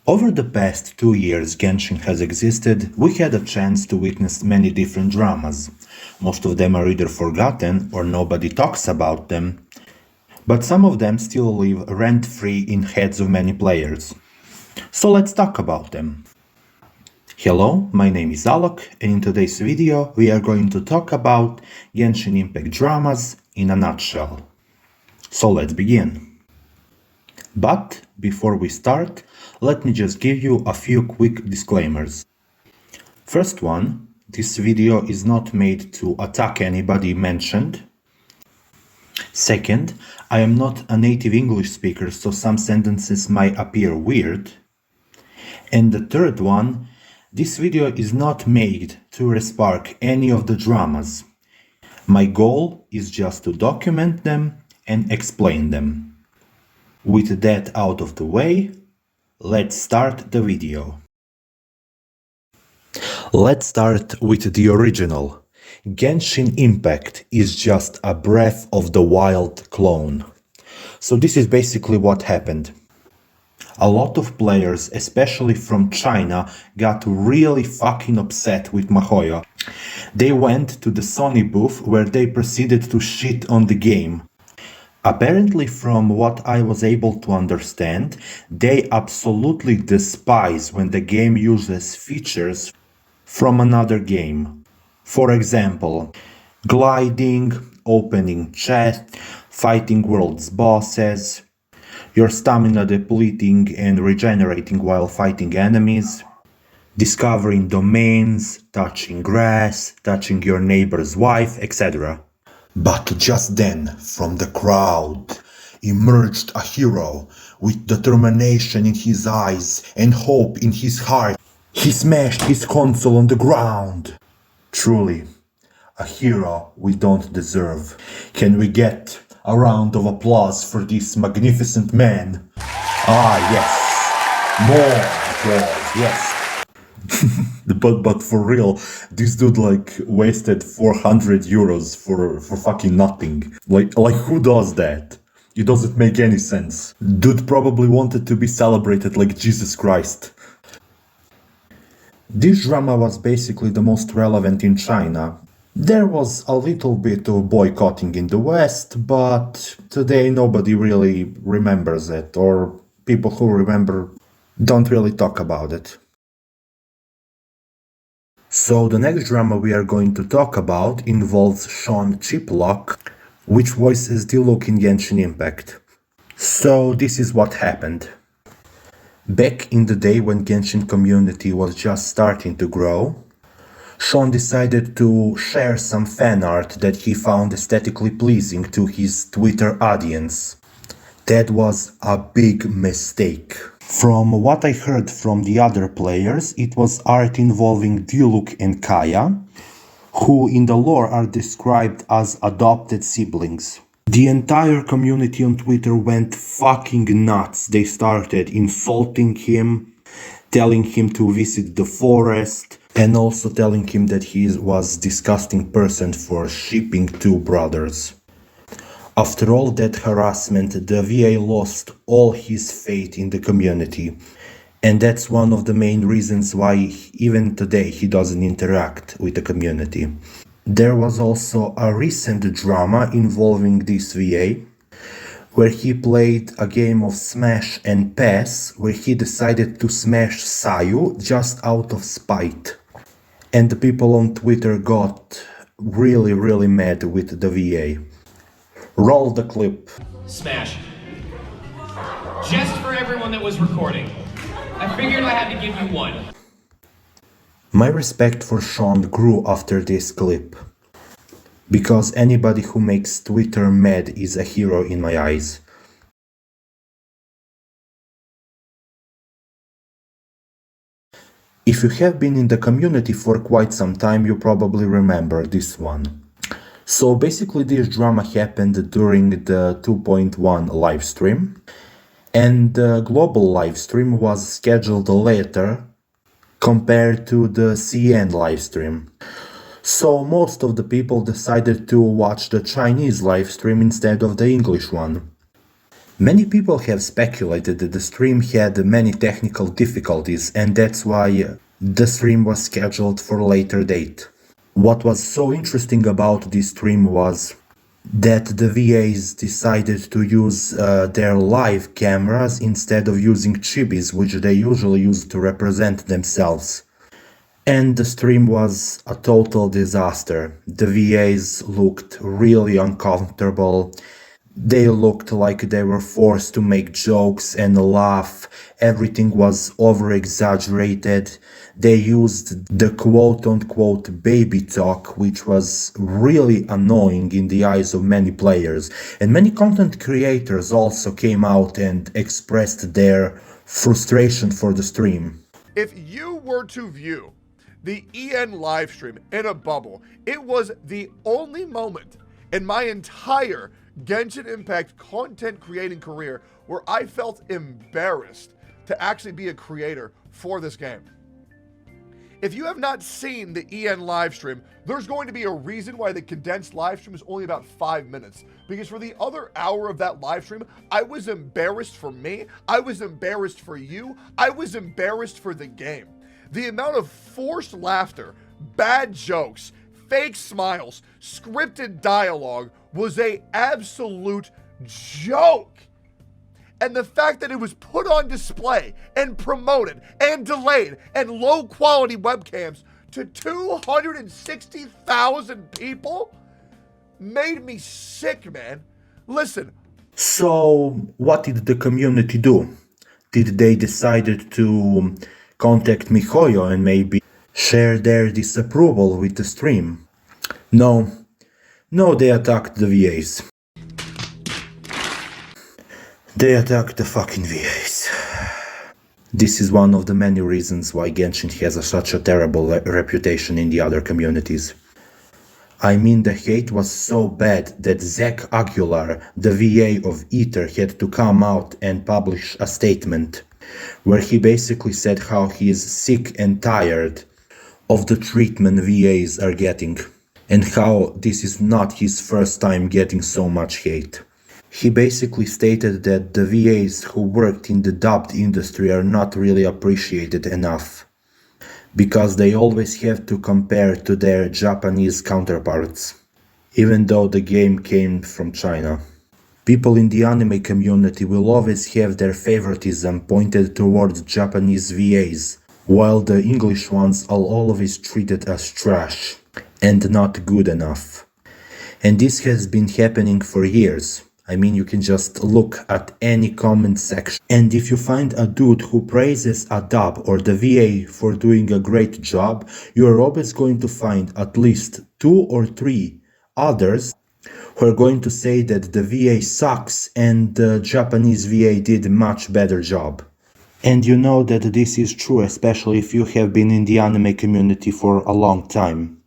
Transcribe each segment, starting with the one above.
Over the past 2 years Genshin has existed, we had a chance to witness many different dramas. Most of them are either forgotten or nobody talks about them, but some of them still live rent-free in heads of many players. So let's talk about them. Hello, my name is Alok, and in today's video we are going to talk about Genshin Impact dramas in a nutshell. So let's begin. But before we start, let me just give you a few quick disclaimers. First one, this video is not made to attack anybody mentioned. Second, I am not a native English speaker, so some sentences might appear weird. And the third one, this video is not made to respark any of the dramas. My goal is just to document them and explain them. With that out of the way, let's start the video. Let's start with the original. Genshin Impact is just a Breath of the Wild clone. So this is basically what happened. A lot of players, especially from China, got really fucking upset with MiHoYo. They went to the Sony booth where they proceeded to shit on the game. Apparently, from what I was able to understand, they absolutely despise when the game uses features from another game. For example, gliding, opening chests, fighting world's bosses, your stamina depleting and regenerating while fighting enemies, discovering domains, touching grass, touching your neighbor's wife, etc. But just then, from the crowd, emerged a hero with determination in his eyes and hope in his heart. He smashed his console on the ground. Truly, a hero we don't deserve. Can we get a round of applause for this magnificent man? Ah, yes. More applause, yes. But for real, this dude wasted 400 euros for fucking nothing. Like who does that? It doesn't make any sense. Dude probably wanted to be celebrated like Jesus Christ. This drama was basically the most relevant in China. There was a little bit of boycotting in the West, but today nobody really remembers it, or people who remember don't really talk about it. So the next drama we are going to talk about involves Sean Chiplock, which voices Diluc in Genshin Impact. So this is what happened. Back in the day when Genshin community was just starting to grow, Sean decided to share some fan art that he found aesthetically pleasing to his Twitter audience. That was a big mistake. From what I heard from the other players, it was art involving Diluc and Kaya, who in the lore are described as adopted siblings. The entire community on Twitter went fucking nuts. They started insulting him, telling him to visit the forest, and also telling him that he was a disgusting person for shipping two brothers. After all that harassment, the VA lost all his faith in the community, and that's one of the main reasons why even today he doesn't interact with the community. There was also a recent drama involving this VA, where he played a game of Smash and Pass, where he decided to smash Sayu just out of spite. And the people on Twitter got really mad with the VA. Roll the clip. Smash. Just for everyone that was recording. I figured I had to give you one. My respect for Sean grew after this clip. Because anybody who makes Twitter mad is a hero in my eyes. If you have been in the community for quite some time, you probably remember this one. So basically this drama happened during the 2.1 livestream, and the global livestream was scheduled later compared to the CN livestream. So most of the people decided to watch the Chinese livestream instead of the English one. Many people have speculated that the stream had many technical difficulties and that's why the stream was scheduled for a later date. What was so interesting about this stream was that the VAs decided to use their live cameras instead of using chibis, which they usually use to represent themselves. And the stream was a total disaster. The VAs looked really uncomfortable. They looked like they were forced to make jokes and laugh. Everything was over exaggerated. They used the quote unquote baby talk, which was really annoying in the eyes of many players. And many content creators also came out and expressed their frustration for the stream. If you were to view the EN livestream in a bubble, it was the only moment in my entire Genshin Impact content creating career where I felt embarrassed to actually be a creator for this game. If you have not seen the EN livestream, there's going to be a reason why the condensed livestream is only about 5 minutes. Because for the other hour of that livestream, I was embarrassed for me, I was embarrassed for you, I was embarrassed for the game. The amount of forced laughter, bad jokes, fake smiles, scripted dialogue was a absolute joke. And the fact that it was put on display and promoted and delayed and low quality webcams to 260,000 people made me sick, man. Listen. So what did the community do? Did they decide to contact Mihoyo and maybe share their disapproval with the stream? No, they attacked the VAs. They attacked the fucking VAs. This is one of the many reasons why Genshin has such a terrible reputation in the other communities. I mean, the hate was so bad that Zach Aguilar, the VA of Ether, had to come out and publish a statement where he basically said how he is sick and tired of the treatment VAs are getting and how this is not his first time getting so much hate. He basically stated that the VAs who worked in the dubbed industry are not really appreciated enough because they always have to compare to their Japanese counterparts, even though the game came from China. People in the anime community will always have their favoritism pointed towards Japanese VAs, while the English ones are always treated as trash and not good enough. And this has been happening for years. I mean, you can just look at any comment section. And if you find a dude who praises a dub or the VA for doing a great job, you're always going to find at least 2 or 3 others who are going to say that the VA sucks and the Japanese VA did a much better job. And you know that this is true, especially if you have been in the anime community for a long time.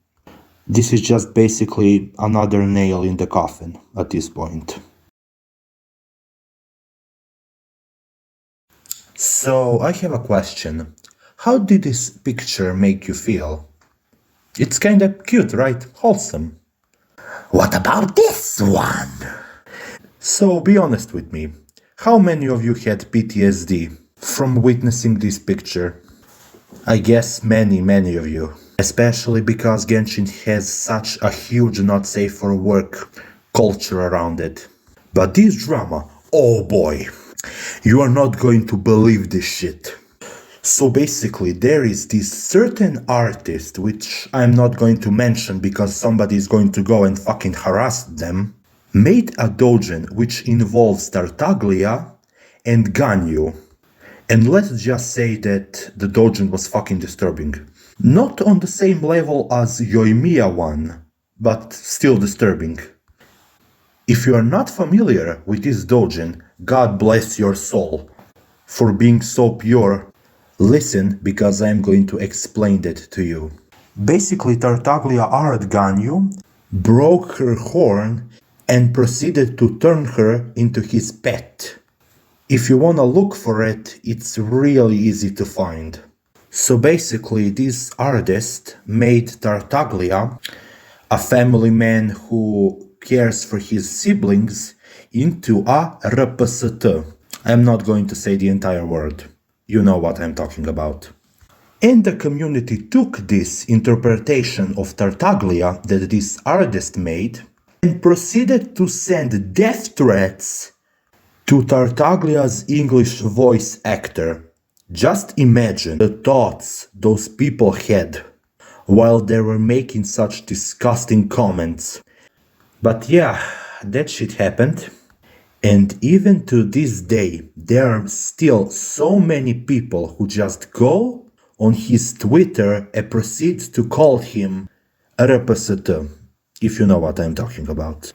This is just basically another nail in the coffin at this point. So, I have a question. How did this picture make you feel? It's kinda cute, right? Wholesome. What about this one? So, be honest with me. How many of you had PTSD from witnessing this picture? I guess many of you. Especially because Genshin has such a huge not safe for work culture around it. But this drama, oh boy. You are not going to believe this shit. So basically, there is this certain artist, which I'm not going to mention because somebody is going to go and fucking harass them, made a doujin which involves Tartaglia and Ganyu. And let's just say that the doujin was fucking disturbing. Not on the same level as Yoimiya one, but still disturbing. If you are not familiar with this doujin, God bless your soul for being so pure. Listen, because I am going to explain it to you. Basically, Tartaglia Art Ganyu broke her horn and proceeded to turn her into his pet. If you wanna look for it, it's really easy to find. So basically, this artist made Tartaglia a family man who cares for his siblings into a RPST. I'm not going to say the entire word. You know what I'm talking about. And the community took this interpretation of Tartaglia that this artist made and proceeded to send death threats to Tartaglia's English voice actor. Just imagine the thoughts those people had while they were making such disgusting comments. But yeah, that shit happened. And even to this day, there are still so many people who just go on his Twitter and proceed to call him a repository, if you know what I'm talking about.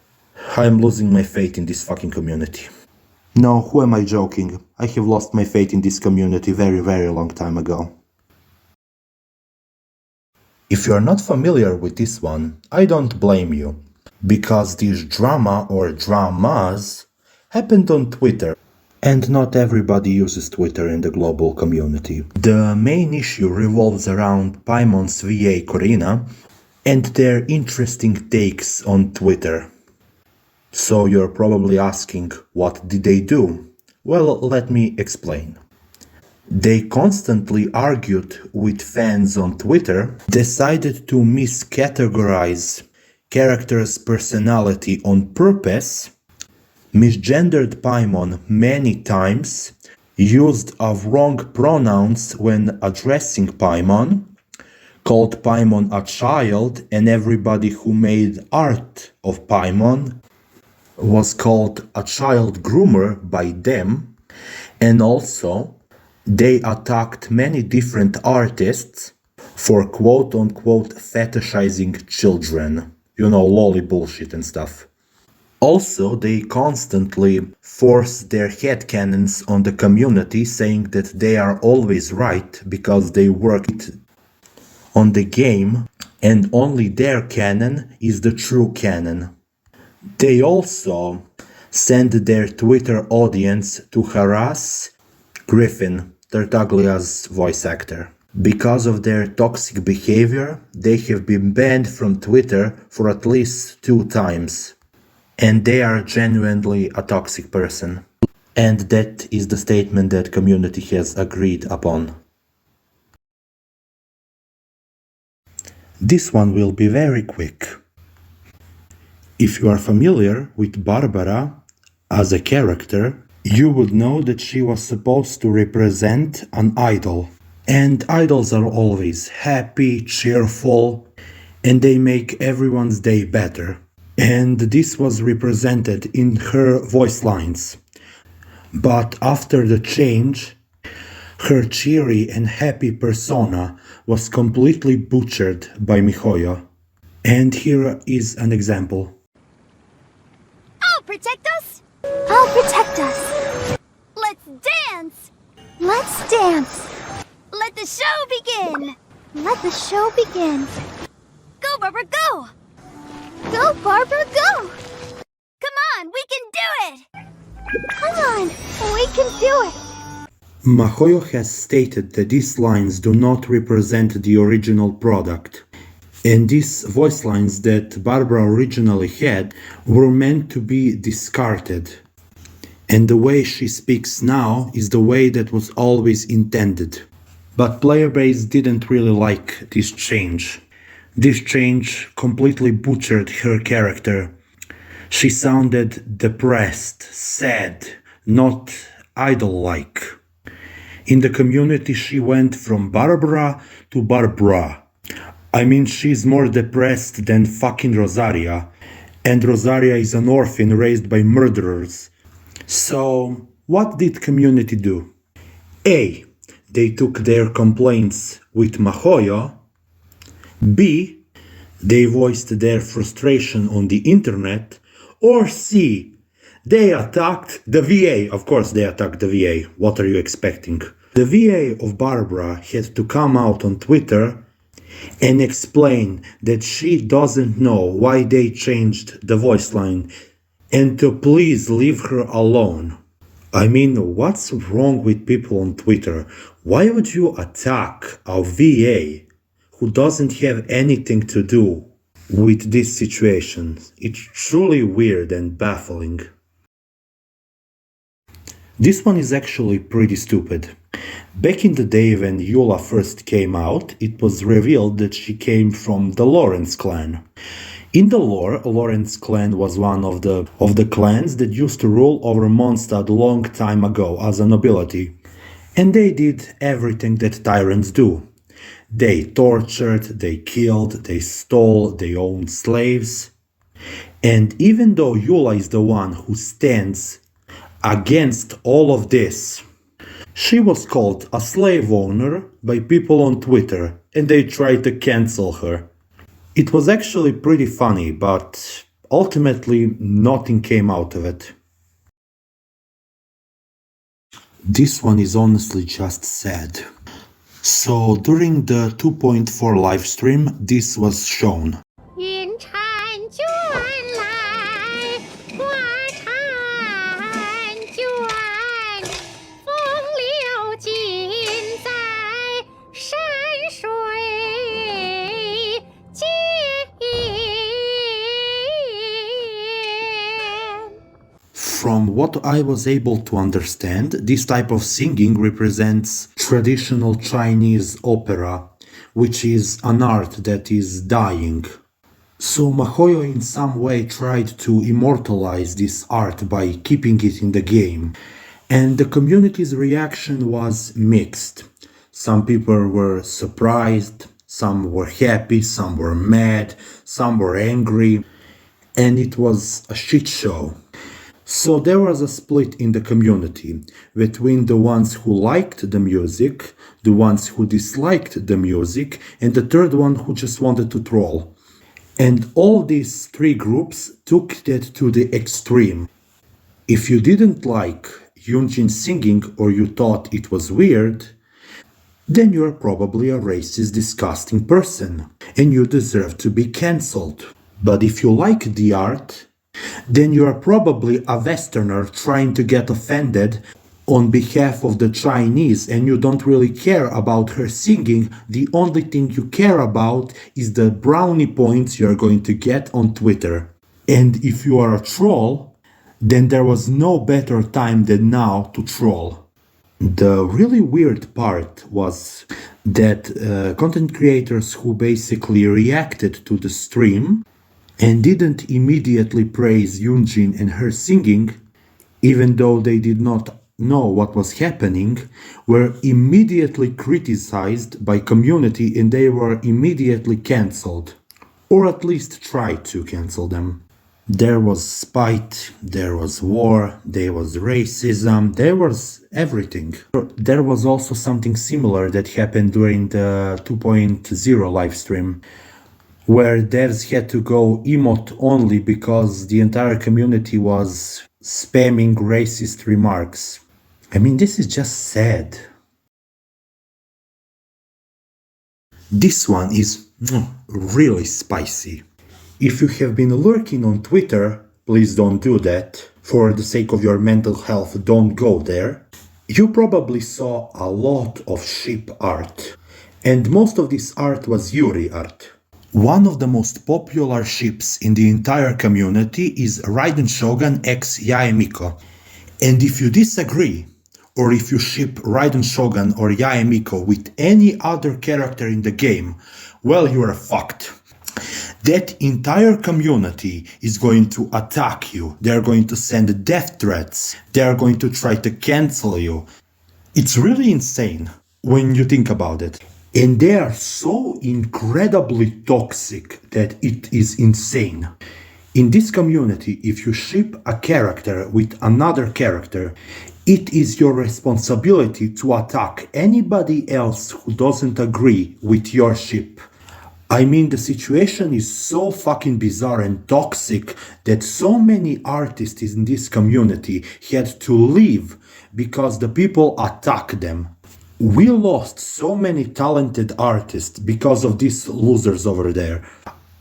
I'm losing my faith in this fucking community. No, who am I joking? I have lost my faith in this community very, very long time ago. If you're not familiar with this one, I don't blame you, because this drama or dramas happened on Twitter, and not everybody uses Twitter in the global community. The main issue revolves around Paimon's VA Corina and their interesting takes on Twitter. So you're probably asking, what did they do? Well, let me explain. They constantly argued with fans on Twitter, decided to miscategorize characters' personality on purpose, misgendered Paimon many times, used of wrong pronouns when addressing Paimon, called Paimon a child, and everybody who made art of Paimon was called a child groomer by them, and also they attacked many different artists for quote-unquote fetishizing children. You know, lolly bullshit and stuff. Also, they constantly force their headcanons on the community, saying that they are always right because they worked on the game and only their canon is the true canon. They also send their Twitter audience to harass Griffin, Tartaglia's voice actor. Because of their toxic behavior, they have been banned from Twitter for at least 2 times. And they are genuinely a toxic person. And that is the statement that community has agreed upon. This one will be very quick. If you are familiar with Barbara as a character, you would know that she was supposed to represent an idol. And idols are always happy, cheerful, and they make everyone's day better. And this was represented in her voice lines. But after the change, her cheery and happy persona was completely butchered by Mihoyo. And here is an example. I'll protect us! I'll protect us! Let's dance! Let's dance! Let the show begin! Let the show begin! Go, Barbara, go! Go, Barbara, go! Come on, we can do it! Come on, we can do it! Mihoyo has stated that these lines do not represent the original product. And these voice lines that Barbara originally had were meant to be discarded. And the way she speaks now is the way that was always intended. But player base didn't really like this change. This change completely butchered her character. She sounded depressed, sad, not idol-like. In the community she went from Barbara to Barbara. I mean, she's more depressed than fucking Rosaria. And Rosaria is an orphan raised by murderers. So, what did community do? A. They took their complaints with Mihoyo. B. They voiced their frustration on the internet. Or C. They attacked the VA. Of course they attacked the VA. What are you expecting? The VA of Barbara had to come out on Twitter and explain that she doesn't know why they changed the voice line and to please leave her alone. I mean, what's wrong with people on Twitter? Why would you attack a VA who doesn't have anything to do with this situation? It's truly weird and baffling. This one is actually pretty stupid. Back in the day when Eula first came out, it was revealed that she came from the Lawrence clan. In the lore, Lawrence clan was one of the clans that used to rule over Mondstadt long time ago as a nobility. And they did everything that tyrants do. They tortured, they killed, they stole, they owned slaves. And even though Eula is the one who stands against all of this, she was called a slave owner by people on Twitter, and they tried to cancel her. It was actually pretty funny, but ultimately nothing came out of it. This one is honestly just sad. So during the 2.4 livestream, this was shown. 云婵卷来，花婵卷，风流尽在山水间。From what I was able to understand, this type of singing represents traditional Chinese opera, which is an art that is dying. So Mahoyo in some way tried to immortalize this art by keeping it in the game, and the community's reaction was mixed. Some people were surprised, some were happy, some were mad, some were angry, and it was a shit show. So there was a split in the community between the ones who liked the music, the ones who disliked the music, and the third one who just wanted to troll. And all these three groups took that to the extreme. If you didn't like Yunjin singing or you thought it was weird, then you're probably a racist, disgusting person, and you deserve to be cancelled. But if you like the art, then you are probably a Westerner trying to get offended on behalf of the Chinese, and you don't really care about her singing. The only thing you care about is the brownie points you're going to get on Twitter. And if you are a troll, then there was no better time than now to troll. The really weird part was that content creators who basically reacted to the stream and didn't immediately praise Yunjin and her singing, even though they did not know what was happening, were immediately criticized by community and they were immediately cancelled. Or at least tried to cancel them. There was spite, there was war, there was racism, there was everything. There was also something similar that happened during the 2.0 livestream, where devs had to go emote only because the entire community was spamming racist remarks. I mean, this is just sad. This one is really spicy. If you have been lurking on Twitter, please don't do that. For the sake of your mental health, don't go there. You probably saw a lot of ship art. And most of this art was Yuri art. One of the most popular ships in the entire community is Raiden Shogun x Yaemiko. And if you disagree, or if you ship Raiden Shogun or Yaemiko with any other character in the game, well, you are fucked. That entire community is going to attack you. They are going to send death threats. They are going to try to cancel you. It's really insane when you think about it. And they are so incredibly toxic that it is insane. In this community, if you ship a character with another character, it is your responsibility to attack anybody else who doesn't agree with your ship. I mean, the situation is so fucking bizarre and toxic that so many artists in this community had to leave because the people attacked them. We lost so many talented artists because of these losers over there.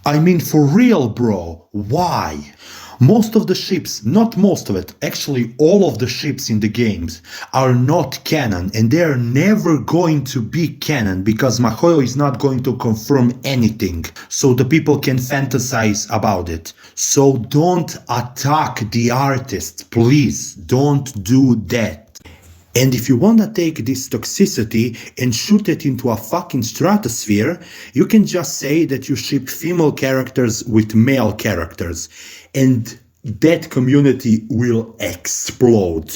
I mean, for real, bro, why? Most of the ships, not most of it, actually all of the ships in the games are not canon, and they are never going to be canon because Mahoyo is not going to confirm anything, so the people can fantasize about it. So don't attack the artists, please, don't do that. And if you wanna take this toxicity and shoot it into a fucking stratosphere, you can just say that you ship female characters with male characters, and that community will explode.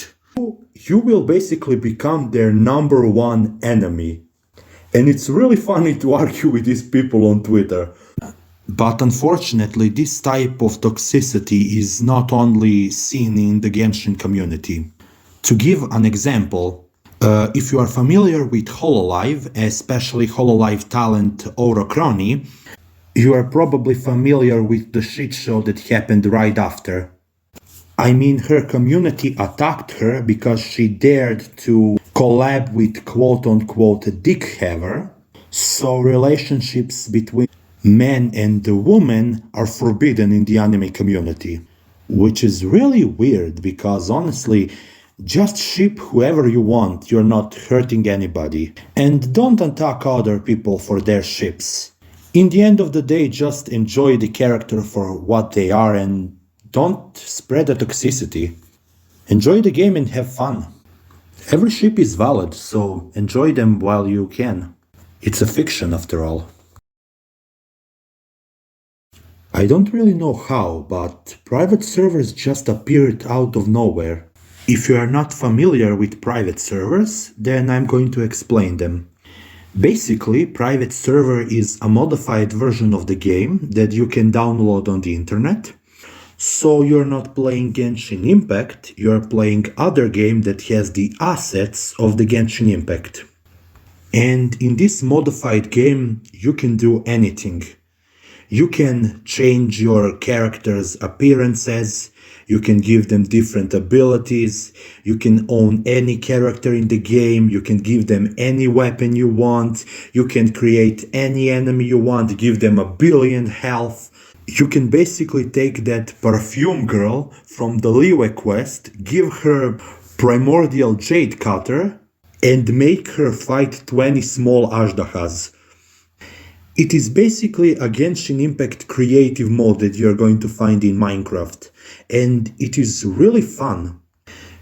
You will basically become their number one enemy. And it's really funny to argue with these people on Twitter. But unfortunately, this type of toxicity is not only seen in the Genshin community. To give an example, if you are familiar with Hololive, especially Hololive talent Orochrony, you are probably familiar with the shit show that happened right after. I mean, her community attacked her because she dared to collab with quote-unquote dick haver, so relationships between men and women are forbidden in the anime community. Which is really weird because honestly, just ship whoever you want, you're not hurting anybody. And don't attack other people for their ships. In the end of the day, just enjoy the character for what they are and don't spread the toxicity. Enjoy the game and have fun. Every ship is valid, so enjoy them while you can. It's a fiction after all. I don't really know how, but private servers just appeared out of nowhere. If you are not familiar with private servers, then I'm going to explain them. Basically, private server is a modified version of the game that you can download on the internet. So you're not playing Genshin Impact, you're playing other game that has the assets of the Genshin Impact. And in this modified game, you can do anything. You can change your character's appearances, you can give them different abilities, you can own any character in the game, you can give them any weapon you want, you can create any enemy you want, give them 1 billion health. You can basically take that perfume girl from the Liyue quest, give her primordial jade cutter, and make her fight 20 small Ashdahas. It is basically a Genshin Impact creative mode that you're going to find in Minecraft, and it is really fun.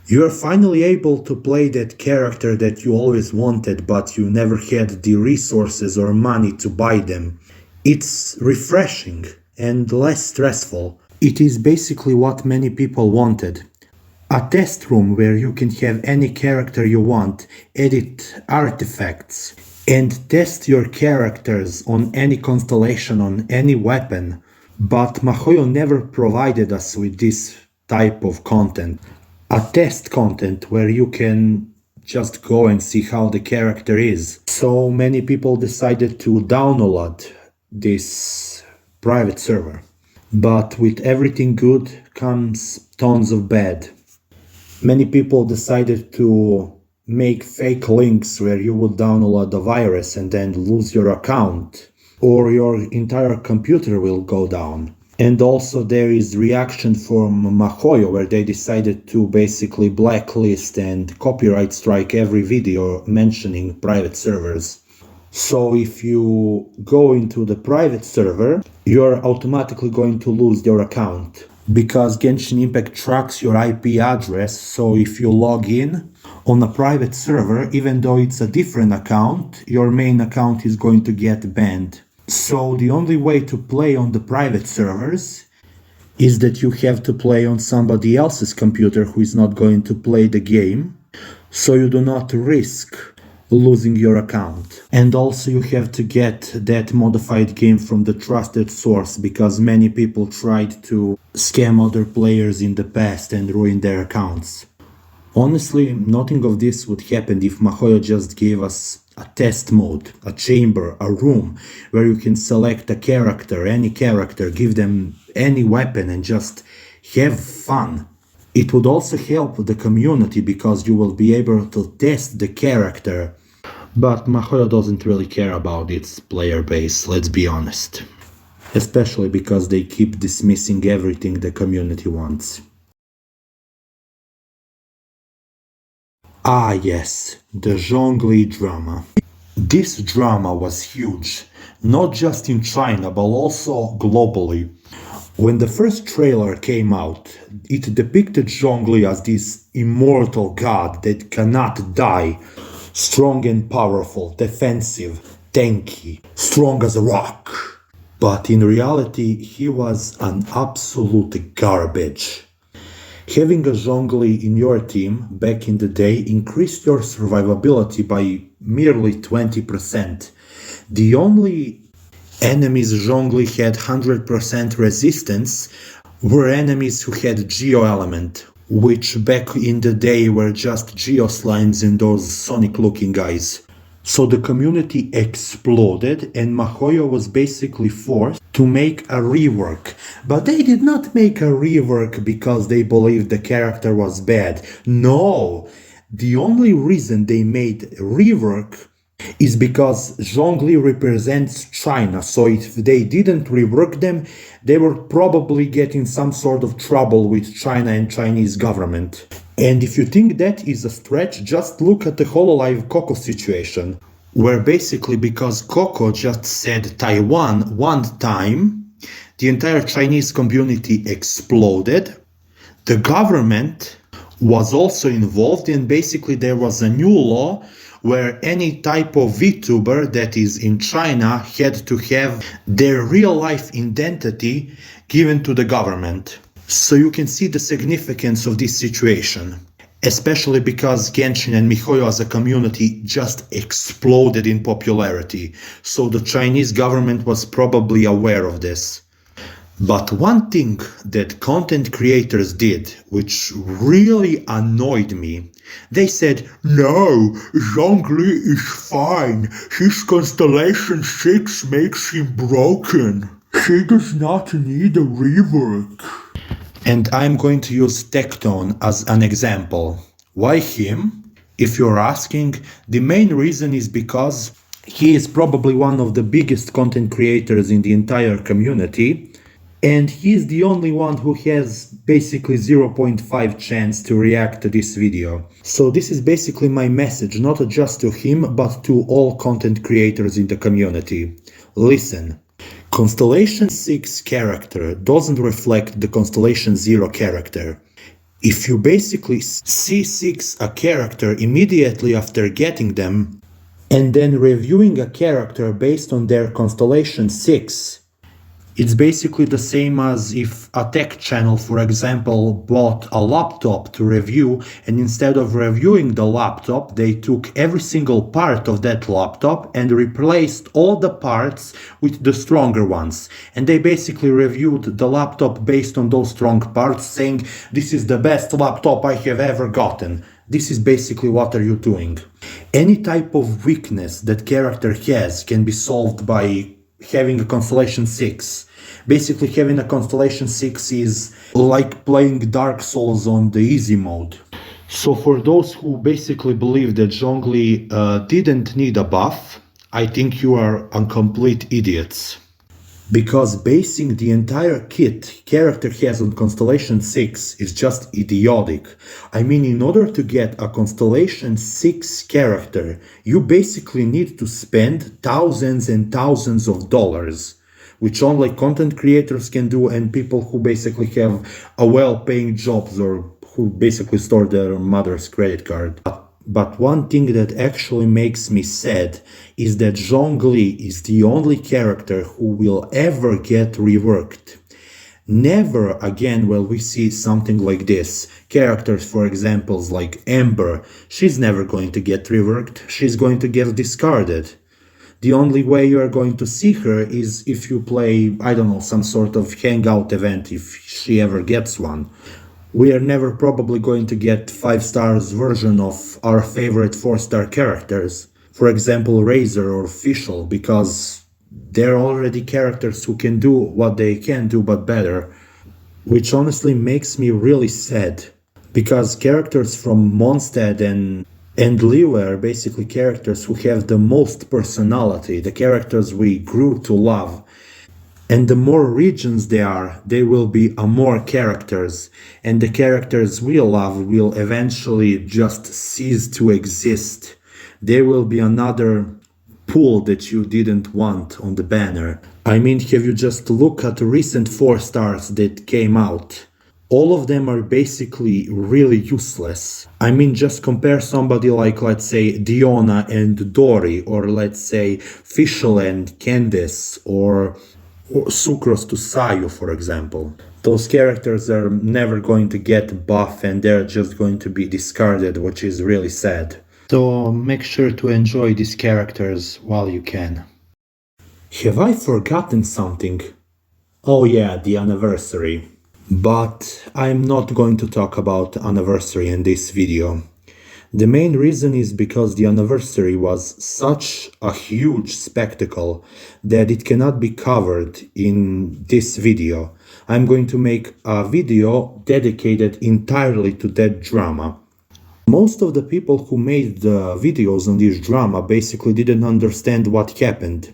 You are finally able to play that character that you always wanted, but you never had the resources or money to buy them. It's refreshing and less stressful. It is basically what many people wanted. A test room where you can have any character you want, edit artifacts, and test your characters on any constellation, on any weapon. But MaHoYo never provided us with this type of content. A test content where you can just go and see how the character is. So many people decided to download this private server. But with everything good comes tons of bad. Many people decided to make fake links where you would download a virus and then lose your account, or your entire computer will go down. And also there is reaction from MaHoYo where they decided to basically blacklist and copyright strike every video mentioning private servers. So if you go into the private server, you're automatically going to lose your account. Because Genshin Impact tracks your IP address, so if you log in on a private server, even though it's a different account, your main account is going to get banned. So the only way to play on the private servers is that you have to play on somebody else's computer who is not going to play the game, so you do not risk losing your account. And also you have to get that modified game from the trusted source, because many people tried to scam other players in the past and ruin their accounts. Honestly, nothing of this would happen if MaHoYo just gave us a test mode, a chamber, a room where you can select a character, any character, give them any weapon and just have fun. It would also help the community because you will be able to test the character. But MaHoYo doesn't really care about its player base, let's be honest. Especially because they keep dismissing everything the community wants. Ah yes, the Zhongli drama. This drama was huge, not just in China but also globally. When the first trailer came out, it depicted Zhongli as this immortal god that cannot die, strong and powerful, defensive, tanky, strong as a rock. But in reality, he was an absolute garbage. Having a Zhongli in your team back in the day increased your survivability by merely 20%. The only enemies Zhongli had 100% resistance were enemies who had Geo element, which back in the day were just Geo slimes and those Sonic looking guys. So the community exploded and MiHoYo was basically forced to make a rework. But they did not make a rework because they believed the character was bad. No! The only reason they made a rework is because Zhongli represents China, so if they didn't rework them, they were probably getting some sort of trouble with China and Chinese government. And if you think that is a stretch, just look at the Hololive Coco situation, where basically because Coco just said Taiwan one time, the entire Chinese community exploded. The government was also involved, and basically there was a new law where any type of VTuber that is in China had to have their real life identity given to the government. So you can see the significance of this situation, especially because Genshin and MiHoYo as a community just exploded in popularity, so the Chinese government was probably aware of this. But one thing that content creators did, which really annoyed me, they said, "No, Zhongli is fine. His Constellation 6 makes him broken. He does not need a rework." And I'm going to use Tectone as an example. Why him? If you're asking, the main reason is because he is probably one of the biggest content creators in the entire community, and he's the only one who has basically 0.5 chance to react to this video. So this is basically my message, not just to him, but to all content creators in the community. Listen, Constellation 6 character doesn't reflect the Constellation 0 character. If you basically see 6 a character immediately after getting them, and then reviewing a character based on their Constellation 6, it's basically the same as if a tech channel, for example, bought a laptop to review, and instead of reviewing the laptop, they took every single part of that laptop and replaced all the parts with the stronger ones. And they basically reviewed the laptop based on those strong parts, saying, "This is the best laptop I have ever gotten." This is basically what are you doing. Any type of weakness that character has can be solved by having a Constellation 6. Basically, having a Constellation 6 is like playing Dark Souls on the easy mode. So for those who basically believe that Zhongli didn't need a buff, I think you are complete idiots. Because basing the entire kit character has on Constellation 6 is just idiotic. I mean, in order to get a Constellation 6 character, you basically need to spend thousands and thousands of dollars, which only content creators can do and people who basically have a well-paying jobs or who basically store their mother's credit card. But one thing that actually makes me sad is that Zhongli is the only character who will ever get reworked. Never again will we see something like this. Characters, for examples like Amber, she's never going to get reworked, she's going to get discarded. The only way you are going to see her is if you play, I don't know, some sort of hangout event, if she ever gets one. We are never probably going to get 5 stars version of our favorite 4-star characters. For example, Razor or Fischl, because they're already characters who can do what they can do but better. Which honestly makes me really sad. Because characters from Mondstadt and Liyue are basically characters who have the most personality, the characters we grew to love. And the more regions there will be more characters, and the characters we love will eventually just cease to exist. There will be another cool that you didn't want on the banner. I mean, have you just looked at the recent 4 stars that came out? All of them are basically really useless. I mean, just compare somebody like, let's say, Diona and Dory, or let's say, Fischl and Candice, or Sucrose to Sayu, for example. Those characters are never going to get buff and they're just going to be discarded, which is really sad. So make sure to enjoy these characters while you can. Have I forgotten something? Oh yeah, the anniversary. But I'm not going to talk about anniversary in this video. The main reason is because the anniversary was such a huge spectacle that it cannot be covered in this video. I'm going to make a video dedicated entirely to that drama. Most of the people who made the videos on this drama basically didn't understand what happened.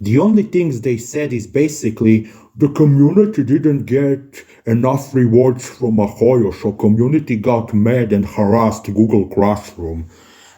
The only things they said is basically the community didn't get enough rewards from Ahoyo, so community got mad and harassed Google Classroom.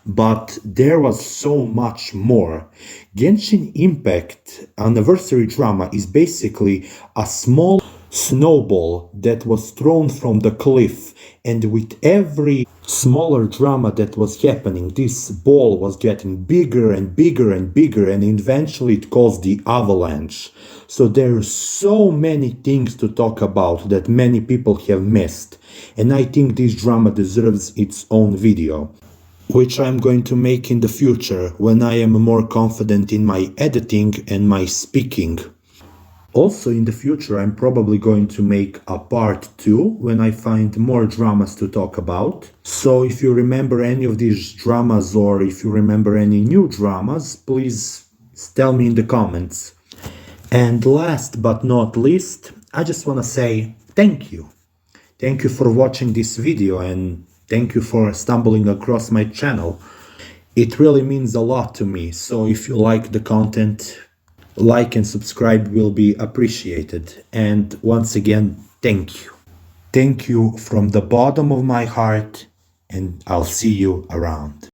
But there was so much more. Genshin Impact anniversary drama is basically a small snowball that was thrown from the cliff, and with every smaller drama that was happening, this ball was getting bigger and bigger and bigger, and eventually it caused the avalanche. So there are so many things to talk about that many people have missed, and I think this drama deserves its own video, which I'm going to make in the future when I am more confident in my editing and my speaking. Also in the future I'm probably going to make a part 2 when I find more dramas to talk about. So if you remember any of these dramas or if you remember any new dramas, please tell me in the comments. And last but not least, I just want to say thank you. Thank you for watching this video and thank you for stumbling across my channel. It really means a lot to me, so if you like the content, like and subscribe will be appreciated. And once again, thank you. Thank you from the bottom of my heart, and I'll see you around.